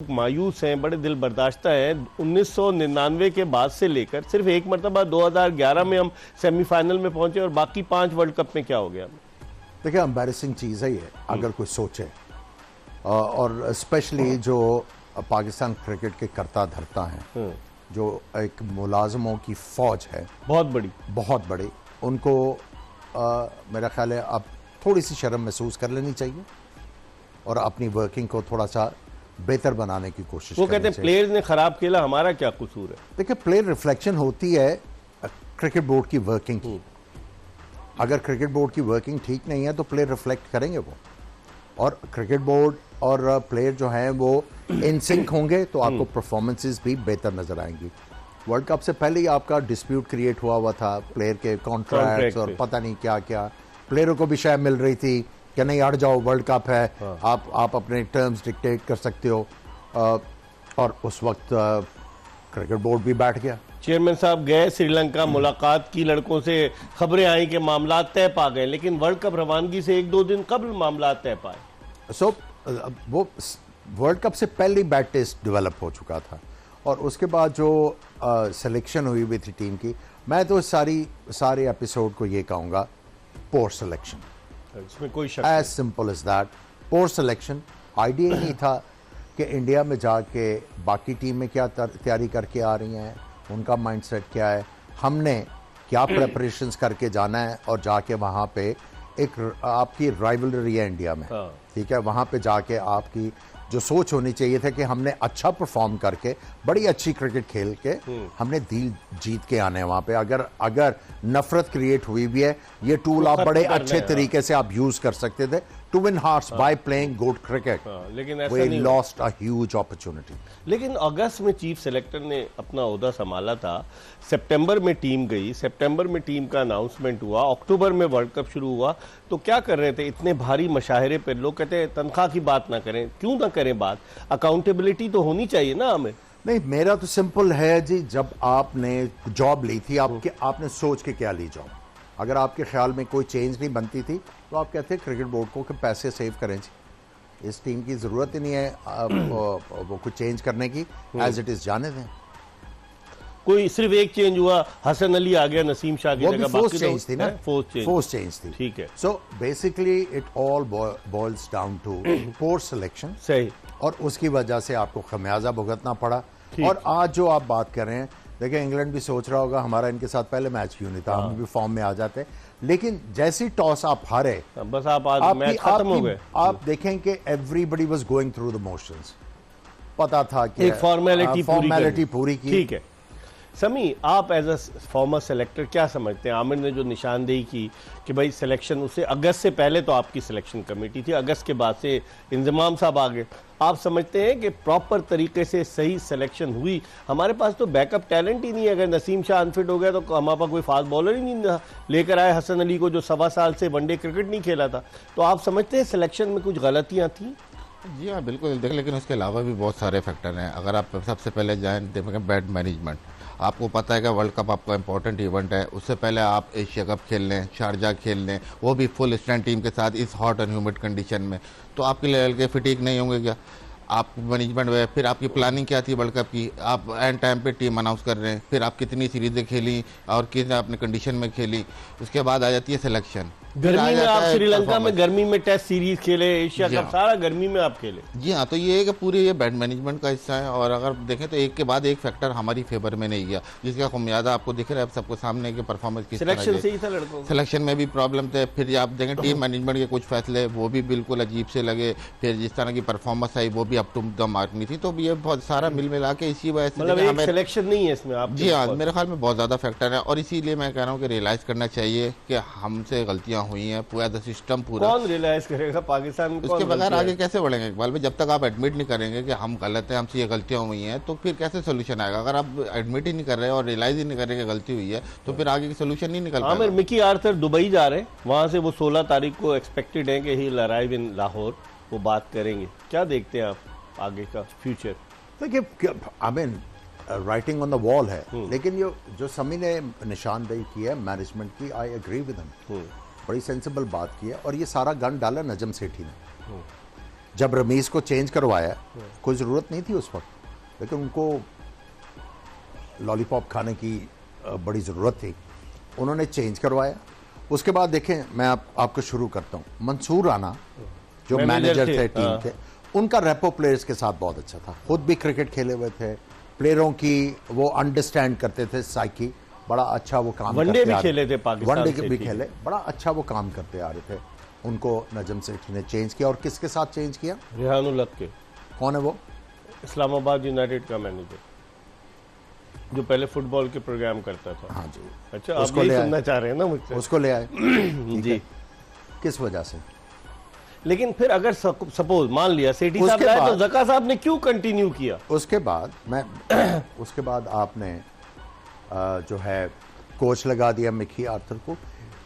मायूस हैं, बड़े दिल बर्दाश्ता हैं। 1999 के बाद से लेकर सिर्फ एक मरतबा 2011 में हम सेमीफाइनल में पहुंचे और बाकी 5 वर्ल्ड कप में क्या हो गया? देखिए, एम्बैरेसिंग चीज़ है ये अगर कोई सोचे, और स्पेशली जो पाकिस्तान क्रिकेट के करता धरता हैं, जो एक मुलाजमों की फौज है बहुत बड़ी, उनको मेरा ख्याल है अब थोड़ी सी शर्म महसूस कर लेनी चाहिए और अपनी वर्किंग को थोड़ा सा बेहतर बनाने की कोशिश। वो कहते हैं प्लेयर्स ने खराब खेला, हमारा क्या कसूर है? देखिए, प्लेयर रिफ्लेक्शन होती है क्रिकेट बोर्ड की वर्किंग की। अगर क्रिकेट बोर्ड की वर्किंग ठीक नहीं है तो प्लेयर रिफ्लेक्ट करेंगे वो, और क्रिकेट बोर्ड और प्लेयर जो हैं वो इन सिंक होंगे तो आपको परफॉर्मेंसेस भी बेहतर नजर आएंगी। वर्ल्ड कप से पहले ही आपका डिस्प्यूट क्रिएट हुआ था, प्लेयर के कॉन्ट्रैक्ट्स और पता नहीं क्या क्या। प्लेयरों को भी शायद मिल रही थी कि नहीं, अड़ जाओ, वर्ल्ड कप है, आप अपने टर्म्स डिक्टेट कर सकते हो, और उस वक्त क्रिकेट बोर्ड भी बैठ गया। चेयरमैन साहब गए श्रीलंका, मुलाकात की, लड़कों से खबरें आई कि मामला तय पा गए, लेकिन वर्ल्ड कप रवानगी से 1-2 दिन कबल मामला तय पाए। सो वो वर्ल्ड कप से पहले बैड टेस्ट डेवलप हो चुका था, और उसके बाद जो सिलेक्शन हुई थी टीम की, मैं तो सारे एपिसोड को ये कहूँगा, पोर सिलेक्शन। इसमें कोई शक as simple as that, poor selection. Idea ही नहीं था कि इंडिया में जाके बाकी टीम में क्या तैयारी करके आ रही हैं, उनका माइंडसेट क्या है, हमने क्या प्रेपरेशंस करके जाना है, और जाके वहाँ पे एक आपकी राइवलरी है इंडिया में, ठीक है, वहाँ पे जाके आपकी जो सोच होनी चाहिए था कि हमने अच्छा परफॉर्म करके बड़ी अच्छी क्रिकेट खेल के हमने दिल जीत के आने हैं वहाँ पे। अगर नफरत क्रिएट हुई भी है, ये टूल आप बड़े अच्छे तरीके से आप यूज कर सकते थे to win hearts by playing good cricket, लेकिन ऐसा वी नहीं लॉस्ट अ ह्यूज अपॉर्चुनिटी। लेकिन अगस्त में चीफ सेलेक्टर ने अपना ओहदा संभाला था, सितंबर में टीम गई, सितंबर में टीम का अनाउंसमेंट हुआ, अक्टूबर में वर्ल्ड कप शुरू हुआ, तो क्या कर रहे थे इतने भारी मशाहरे पे? लोग कहते हैं तनख्वाह की बात ना करें, क्यों ना करें बात, अकाउंटेबिलिटी तो होनी चाहिए ना हमें। नहीं, मेरा तो सिंपल है जी, जब आपने जॉब ली थी आपने सोच के क्या ली जॉब? अगर आपके ख्याल में कोई चेंज नहीं बनती थी तो आप कहते हैं क्रिकेट बोर्ड को कि पैसे सेव करें जी, इस टीम की जरूरत ही नहीं है वो कुछ चेंज करने की, एज इट इज जाने दें। कोई सिर्फ एक चेंज हुआ, हसन अली आ गया नसीम शाह की जगह, फोर्स चेंज थी ना, फोर्स चेंज थी, ठीक है। So basically it all boils down to pore selection, सही, और उसकी वजह से आपको खमियाजा भुगतना पड़ा। और आज जो आप बात कर रहे हैं, देखिए इंग्लैंड भी सोच रहा होगा हमारा इनके साथ पहले मैच क्यों नहीं था, हम भी फॉर्म में आ जाते, लेकिन जैसी टॉस आप हारे, बस मैच खत्म हो गए। आप देखें कि everybody was going through the motions, पता था कि एक फॉर्मेलिटी पूरी की। ठीक है समी, आप एज अ फॉर्मर सेलेक्टर क्या समझते हैं? आमिर ने जो निशानदेही की कि भाई सिलेक्शन, उससे अगस्त से पहले तो आपकी सिलेक्शन कमेटी थी, अगस्त के बाद से इंजमाम साहब आ गए, आप समझते हैं कि प्रॉपर तरीके से सही सिलेक्शन हुई? हमारे पास तो बैकअप टैलेंट ही नहीं है। अगर नसीम शाह अनफिट हो गया तो हमारे पास कोई फास्ट बॉलर ही नहीं लेकर आए हसन अली को, जो 1.25 साल से वनडे क्रिकेट नहीं खेला था। तो आप समझते हैं सिलेक्शन में कुछ गलतियाँ थी? जी हाँ, बिल्कुल देख, लेकिन उसके अलावा भी बहुत सारे फैक्टर हैं। अगर आप सबसे पहले जाएँ देखें बैड मैनेजमेंट, आपको पता है कि वर्ल्ड कप आपका इंपॉर्टेंट इवेंट है, उससे पहले आप एशिया कप खेल लें, शारजा खेल लें, वो भी फुल स्ट्रेंथ टीम के साथ इस हॉट एंड ह्यूमिड कंडीशन में, तो आपके लेवल के फिटिक नहीं होंगे क्या? आप मैनेजमेंट में फिर आपकी प्लानिंग क्या थी वर्ल्ड कप की? आप एंड टाइम पे टीम अनाउंस कर रहे हैं, फिर आप कितनी सीरीजें खेली और किस आपने कंडीशन में खेली, उसके बाद आ जाती है सिलेक्शन। गर्मी में आप श्रीलंका में गर्मी में टेस्ट सीरीज खेले, एशिया कप सारा गर्मी में आप खेले। जी हाँ, तो ये है कि पूरे ये बैड मैनेजमेंट का हिस्सा है। और अगर देखें तो एक के बाद एक फैक्टर हमारी फेवर में नहीं गया, जिसका खमियाजा आपको दिख रहा है सबको सामने के परफॉर्मेंस की। सिलेक्शन से ही था लड़कों, सिलेक्शन में भी प्रॉब्लम थे। फिर आप देखें टीम मैनेजमेंट के कुछ फैसले वो भी बिल्कुल अजीब से लगे, फिर जिस तरह की परफॉर्मेंस आई वो भी अप टू द मार्क नहीं थी। तो ये बहुत सारा मिल मिला के इसी वजह से मतलब सिलेक्शन नहीं है इसमें आप। जी हाँ, मेरे ख्याल में बहुत ज़्यादा फैक्टर है, और इसीलिए मैं कह रहा हूँ कि रियलाइज़ करना चाहिए कि हमसे गलतियाँ हुई हैं, पूरा सिस्टम पूरा। कौन रियलाइज करेगा पाकिस्तान में? उसके बगैर आगे कैसे बढ़ेंगे इकबाल भाई? जब तक आप एडमिट नहीं करेंगे कि हम गलत हैं, हमसे ये गलतियां हुई हैं, तो फिर कैसे सोल्यूशन आएगा? अगर आप एडमिट ही नहीं कर रहे और रियलाइज ही नहीं कर रहे कि गलती हुई है, तो फिर आगे की सोल्यूशन नहीं निकल पाएगा। मिकी आर्थर दुबई जा रहे हैं, वहां से वो 16 तारीख को एक्सपेक्टेड है कि he will arrive in Lahore, वो बात करेंगे। क्या देखते हैं आप आगे का फ्यूचर? देखिए, I mean writing on the wall है, लेकिन ये जो समी ने निशानदेही की है मैनेजमेंट की, आई एग्री विद हिम, बड़ी सेंसिबल बात की है, और ये सारा गन डाला नजम सेठी ने। जब रमीज को चेंज करवाया कोई ज़रूरत नहीं थी उस वक्त, लेकिन उनको लॉलीपॉप खाने की बड़ी ज़रूरत थी, उन्होंने चेंज करवाया। उसके बाद देखें, मैं आपको शुरू करता हूँ, मंसूर राना जो मैनेजर थे टीम के, उनका रेपो प्लेयर्स के साथ बहुत अच्छा था, खुद भी क्रिकेट खेले हुए थे, प्लेयरों की वो अंडरस्टैंड करते थे साइकी, बड़ा अच्छा वो काम वनडे भी खेले थे पाकिस्तान वनडे से भी खेले, बड़ा अच्छा वो काम करते आ रहे थे। उनको नजम सेठी ने चेंज किया, और किसके साथ चेंज किया? रेहानुल हक के। कौन है वो? इस्लामाबाद यूनाइटेड का मैनेजर जो पहले फुटबॉल के प्रोग्राम करता था। हाँ जी, अच्छा, आप यही सुनना चाह रहे हैं ना मुझसे? उसको ले आए जी। किस वजह से? लेकिन फिर अगर सपोज मान लिया सेठी साहब आए तो ज़का साहब ने क्यों कंटिन्यू किया? उसके बाद उसके बाद आपने जो है कोच लगा दिया मिकी आर्थर को।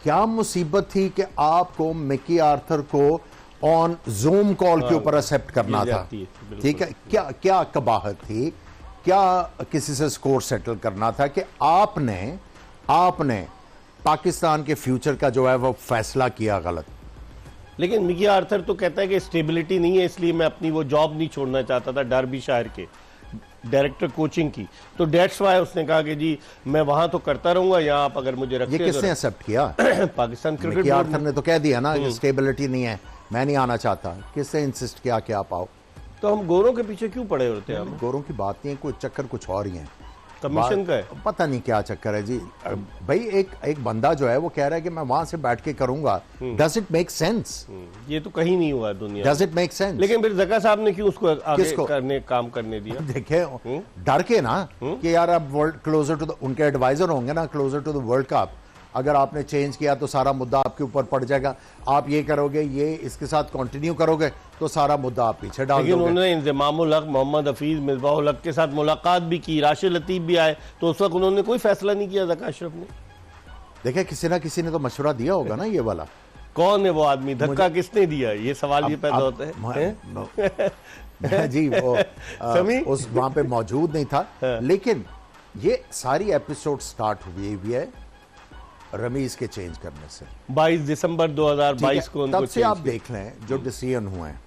क्या मुसीबत थी कि आपको मिकी आर्थर को ऑन जूम कॉल के ऊपर एक्सेप्ट करना था? ठीक है, क्या क्या कबाहत थी, क्या किसी से स्कोर सेटल करना था कि आपने पाकिस्तान के फ्यूचर का जो है वो फैसला किया गलत? लेकिन मिकी आर्थर तो कहता है कि स्टेबिलिटी नहीं है, इसलिए मैं अपनी वो जॉब नहीं छोड़ना चाहता था डर्बीशायर के डायरेक्टर कोचिंग की, तो डेट्स वाई उसने कहा कि जी मैं वहां तो करता रहूंगा, यहाँ आप अगर मुझे रखते। ये किसने एक्सेप्ट किया? पाकिस्तान क्रिकेट मिकी आर्थर ने तो कह दिया ना कि स्टेबिलिटी नहीं है, मैं नहीं आना चाहता। किसने इंसिस्ट किया कि आप आओ? तो हम गोरों के पीछे क्यों पड़े होते हैं? गोरों की बात नहीं है, कोई चक्कर कुछ और ही है, कमीशन का है, पता नहीं क्या चक्कर है जी। भाई एक बंदा जो है वो कह रहा है कि मैं वहां से बैठ के करूंगा, डज इट मेक सेंस? ये तो कहीं नहीं हुआ दुनिया, डज इट मेक सेंस? लेकिन फिर ज़का साहब ने क्यों उसको आगे काम करने दिया? देखे डर के ना कि यार अब वर्ल्ड क्लोजर टू उनके एडवाइजर होंगे ना, closer to the world cup, अगर आपने चेंज किया तो सारा मुद्दा आपके ऊपर पड़ जाएगा, आप ये करोगे, ये इसके साथ कंटिन्यू करोगे तो सारा मुद्दा आप पीछे डाल दोगे। लेकिन उन्होंने इंज़मामुल हक, मोहम्मद हफीज, मिसबाहुल हक के साथ मुलाकात भी की, राशिद लतीफ भी आए, तो उस वक्त उन्होंने कोई फैसला नहीं किया ज़का अशरफ ने। देखिए किसी ना किसी ने तो मशवरा दिया होगा ना ये वाला। कौन है वो आदमी? धक्का किसने दिया? ये सवाल ये पैदा होता है जी वो उस वहां पे मौजूद नहीं था, लेकिन ये सारी एपिसोड स्टार्ट हुई है रमीज के चेंज करने से। 22 दिसंबर 2022 को उनको तब से आप देख लें जो डिसीजन हुए हैं।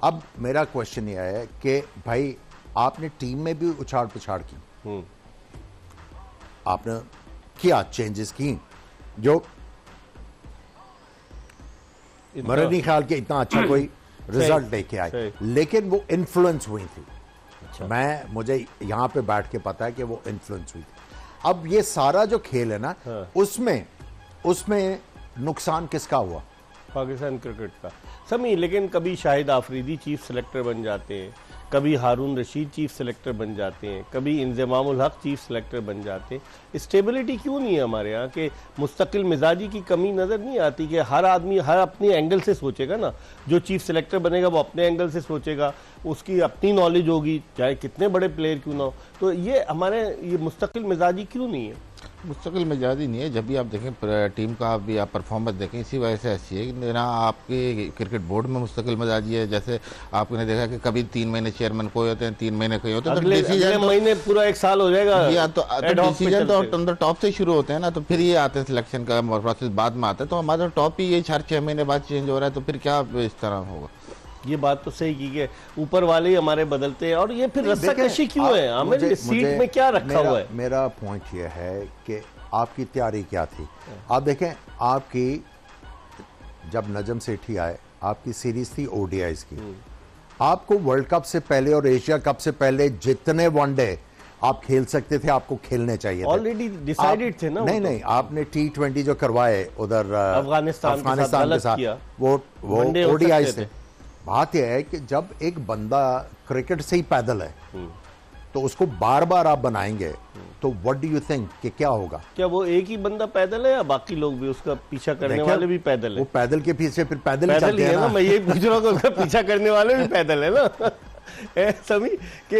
अब मेरा क्वेश्चन यह है कि भाई आपने टीम में भी उछाड़ पिछाड़ की, आपने किया चेंजेस की जो मेरा नहीं ख्याल कि इतना अच्छा कोई रिजल्ट लेके आए, लेकिन वो इन्फ्लुएंस हुई थी। अच्छा। मुझे यहां पे बैठ के पता है कि वो इन्फ्लुएंस हुई थी। अब ये सारा जो खेल है ना, उसमें नुकसान किसका हुआ? पाकिस्तान क्रिकेट का समी। लेकिन कभी शाहिद आफरीदी चीफ सेलेक्टर बन जाते हैं, कभी हारून रशीद चीफ सेलेक्टर बन जाते हैं, कभी इंज़मामुल हक चीफ सेलेक्टर बन जाते हैं। स्टेबिलिटी क्यों नहीं है हमारे यहाँ? के मुस्तकिल मिजाजी की कमी नज़र नहीं आती कि हर आदमी हर अपने एंगल से सोचेगा ना। जो चीफ सेलेक्टर बनेगा वो अपने एंगल से सोचेगा, उसकी अपनी नॉलेज होगी, चाहे कितने बड़े प्लेयर क्यों ना हो। तो ये हमारे ये मुस्तकिल मिजाजी क्यों नहीं है? मुस्तकिल मिजाजी नहीं है। जब भी आप देखें टीम का भी आप परफॉर्मेंस देखें, इसी वजह से ऐसी है कि ना आपके क्रिकेट बोर्ड में मुस्तकिल मिजाजी है। जैसे आपने देखा कि कभी 3 महीने चेयरमैन कोई होते हैं, 3 महीने कोई होते हैं, अगले महीने पूरा 1 साल हो जाएगा। डिसीजन तो ऑन द टॉप से शुरू होते हैं ना, तो फिर ये आते हैं सिलेक्शन का प्रोसेस बाद में आता है। तो हमारा टॉप ही ये 6 महीने बाद चेंज हो रहा है, तो फिर क्या इस तरह होगा? ये बात तो सही की कि ऊपर वाले ही हमारे बदलते हैं। और ये फिर रस्साकशी क्यों है? हमें सीट में क्या रखा हुआ है? मेरा पॉइंट ये है कि आपकी तैयारी क्या थी। आप देखें, आपकी जब नजम सेठी आए, आपकी सीरीज थी ओडीआईज की। आपको वर्ल्ड कप से पहले और एशिया कप से पहले जितने वनडे आप खेल सकते थे, आपको खेलने चाहिए। ऑलरेडी डिसाइडेड थे ना। नहीं, आपने T20 जो करवाए उधर अफगानिस्तान के साथ, वो ओडीआईज थे। बात यह है कि जब एक बंदा क्रिकेट से ही पैदल है तो उसको बार बार आप बनाएंगे, तो व्हाट डू यू थिंक कि क्या होगा? क्या वो एक ही बंदा पैदल है या बाकी लोग भी उसका पीछा करने वाले भी पैदल है? वो पैदल के पीछे फिर पैदल ही चलते हैं ना। मैं ये पूछ रहा हूँ, उसका पीछा करने वाले भी पैदल है ना। सभी कि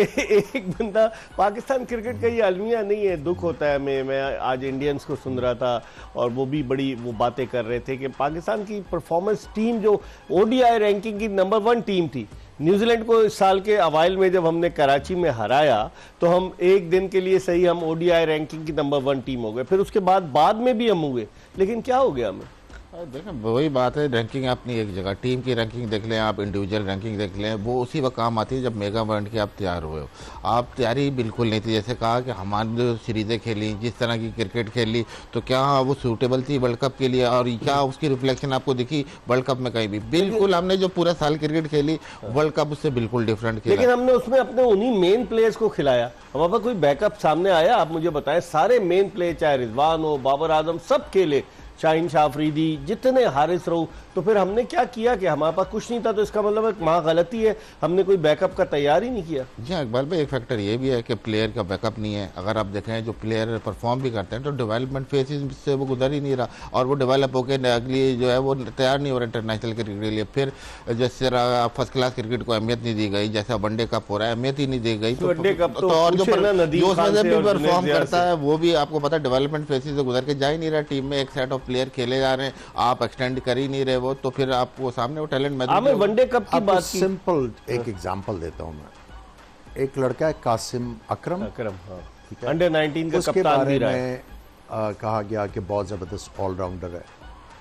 एक बंदा, पाकिस्तान क्रिकेट का ये अलमिया नहीं है। दुख होता है। मैं आज इंडियंस को सुन रहा था और वो भी बड़ी वो बातें कर रहे थे कि पाकिस्तान की परफॉर्मेंस टीम जो ओडीआई रैंकिंग की नंबर 1 टीम थी, न्यूजीलैंड को इस साल के अवाइल में जब हमने कराची में हराया तो हम एक दिन के लिए सही हम ओडीआई रैंकिंग की नंबर 1 टीम हो गए। फिर उसके बाद में भी हम हुए, लेकिन क्या हो गया हमें? देखें वही बात है, रैंकिंग अपनी एक जगह, टीम की रैंकिंग देख लें आप, इंडिविजुअल रैंकिंग देख लें, वो उसी वक्त काम आती है जब मेगा वर्ल्ड के आप तैयार हुए हो। आप तैयारी बिल्कुल नहीं थी, जैसे कहा कि हमारी जो सीरीज़ें खेली, जिस तरह की क्रिकेट खेली, तो क्या वो सूटेबल थी वर्ल्ड कप के लिए, और क्या उसकी रिफ्लेक्शन आपको दिखी वर्ल्ड कप में? कहीं भी बिल्कुल, हमने जो पूरा साल क्रिकेट खेली वर्ल्ड कप उससे बिल्कुल डिफरेंट खेला। लेकिन हमने उसमें अपने उन्हीं मेन प्लेयर्स को खिलाया, हमारे पास कोई बैकअप सामने आया? आप मुझे बताएं, सारे मेन प्लेयर चाहे रिजवान हो, बाबर आजम, सब खेले, शाहीन शाह अफरीदी, जितने, हारिस रऊफ, तो फिर हमने क्या किया कि हमारे पास कुछ नहीं था, तो इसका मतलब एक वहाँ गलती है, हमने कोई बैकअप का तैयार ही नहीं किया। जी हाँ इकबाल भाई, एक फैक्टर ये भी है कि प्लेयर का बैकअप नहीं है। अगर आप देखें जो प्लेयर परफॉर्म भी करते हैं तो डेवलपमेंट फेजेस से वो गुजर ही नहीं रहा, और वो डेवलप होकर अगली जो है वो तैयार नहीं हो रहा इंटरनेशनल क्रिकेट के लिए। फिर जैसे फर्स्ट क्लास क्रिकेट को अहमियत नहीं दी गई, जैसा वनडे कप हो रहा है अहमियत ही नहीं दी गई, वनडे कप तो और जो नदीम उसमें खान से से भी और परफॉर्म जुनैद करता से। है वो भी आपको पता है डेवलपमेंट फेजेस से गुजर के जा ही नहीं रहा। टीम में एक सेट ऑफ प्लेयर खेले जा रहे हैं, आप एक्सटेंड कर ही नहीं रहे वो, तो फिर आपको सामने वो टैलेंट आमिर, वनडे कप की बात की, सिंपल एक एग्जांपल देता हूं मैं। एक लड़का है कासिम अकरम, अकरम, हाँ, अंडर 19 का उसके कप्तान बारे भी रहा है। में कहा गया कि बहुत ज़बरदस्त ऑलराउंडर है।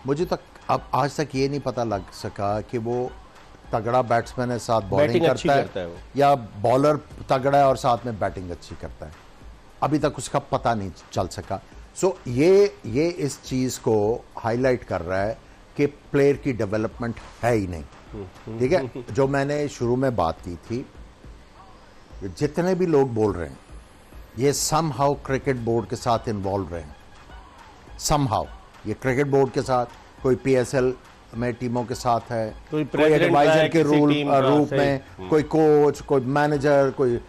मुझे तक अब आज तक ये नहीं पता लग सका कि वो तगड़ा बैट्समैन है, साथ बॉलिंग बैटिंग अच्छी करता करता है वो। या बॉलर तगड़ा है और साथ में बैटिंग अच्छी करता है। अभी तक उसका पता नहीं चल सका। सो ये इस चीज़ को हाईलाइट कर रहा है कि प्लेयर की डेवलपमेंट है ही नहीं। ठीक है, जो मैंने शुरू में बात की थी, जितने भी लोग बोल रहे हैं ये समहाउ क्रिकेट बोर्ड के साथ इन्वॉल्व रहे हैं, समहाउ ये क्रिकेट बोर्ड के साथ, कोई पीएसएल में टीमों के साथ है, कोई कोई president एडवाइजर है के किसी रूल टीम का, रूप सही। में, कोई कोच, कोई मैनेजर, कोई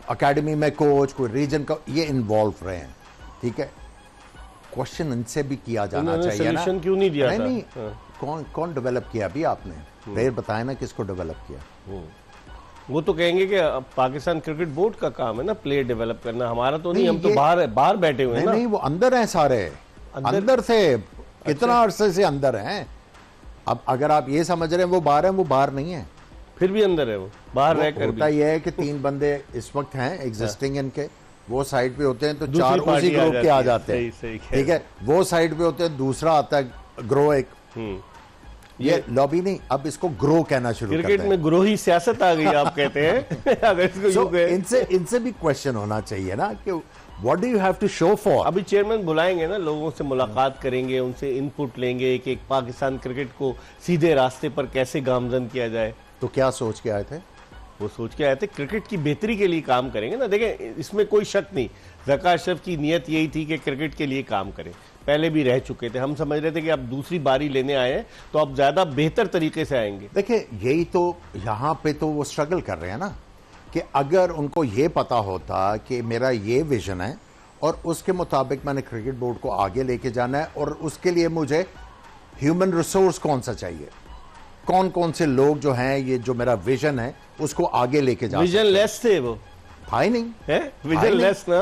अकेडमी में कोच, कोई रीजन का, ये इन्वॉल्व रहे हैं। ठीक है, क्वेश्चन इनसे भी किया जाना उन्होंने चाहिए ना। solution क्यों नहीं दिया था? नहीं, हाँ। कौन डेवलप किया अभी आपने? प्लेयर बताए ना किसको डेवलप किया। वो तो कहेंगे कि अब पाकिस्तान क्रिकेट बोर्ड का काम है ना प्लेयर डेवलप करना, हमारा तो नहीं, नहीं, हम तो ये- बाहर बैठे हुए हैं नहीं ना। नहीं, वो अंदर हैं सारे, अंदर से कितना अरसे से अंदर हैं। अब अगर आप ये समझ रहे हैं वो बाहर हैं, वो बाहर नहीं है। फिर भी अंदर है वो, बाहर वो रहकर होता भी। ये है कि 3 बंदे इस वक्त हैं एग्जिस्टिंग इनके, वो साइड पे होते हैं तो दूसरी 4 पार्टी उसी आ ग्रुप के आ जाती है। जाते हैं। सही कह ठीक है, वो साइड पे होते हैं, दूसरा आता है ग्रो एक। ये लॉबी नहीं, अब इसको ग्रो कहना शुरू करते क्रिकेट हैं। में ग्रोही सियासत आ गई, आप कहते हैं अगर इसको So, यूं कहें। इनसे भी क्वेश्चन होना चाहिए ना कि what do you have to show for. अभी चेयरमैन बुलाएंगे ना, लोगों से मुलाकात करेंगे, उनसे इनपुट लेंगे कि एक पाकिस्तान क्रिकेट को सीधे रास्ते पर कैसे गामजन किया जाए। तो क्या सोच के आए थे? वो सोच के आए थे क्रिकेट की बेहतरी के लिए काम करेंगे ना। देखें, इसमें कोई शक नहीं, ज़का अशरफ की नीयत यही थी कि क्रिकेट के लिए काम करें, पहले भी रह चुके थे। हम समझ रहे थे कि अब दूसरी बारी लेने आए हैं तो अब ज़्यादा बेहतर तरीके से आएंगे। देखिए, यही तो यहाँ पे तो वो स्ट्रगल कर रहे हैं ना, कि अगर उनको ये पता होता कि मेरा ये विजन है और उसके मुताबिक मैंने क्रिकेट बोर्ड को आगे लेके जाना है, और उसके लिए मुझे ह्यूमन रिसोर्स कौन सा चाहिए, कौन कौन से लोग जो हैं, ये जो मेरा विजन है उसको आगे लेके जा विजन लेस थे वो, था ही नहीं। है विजन लेस ना।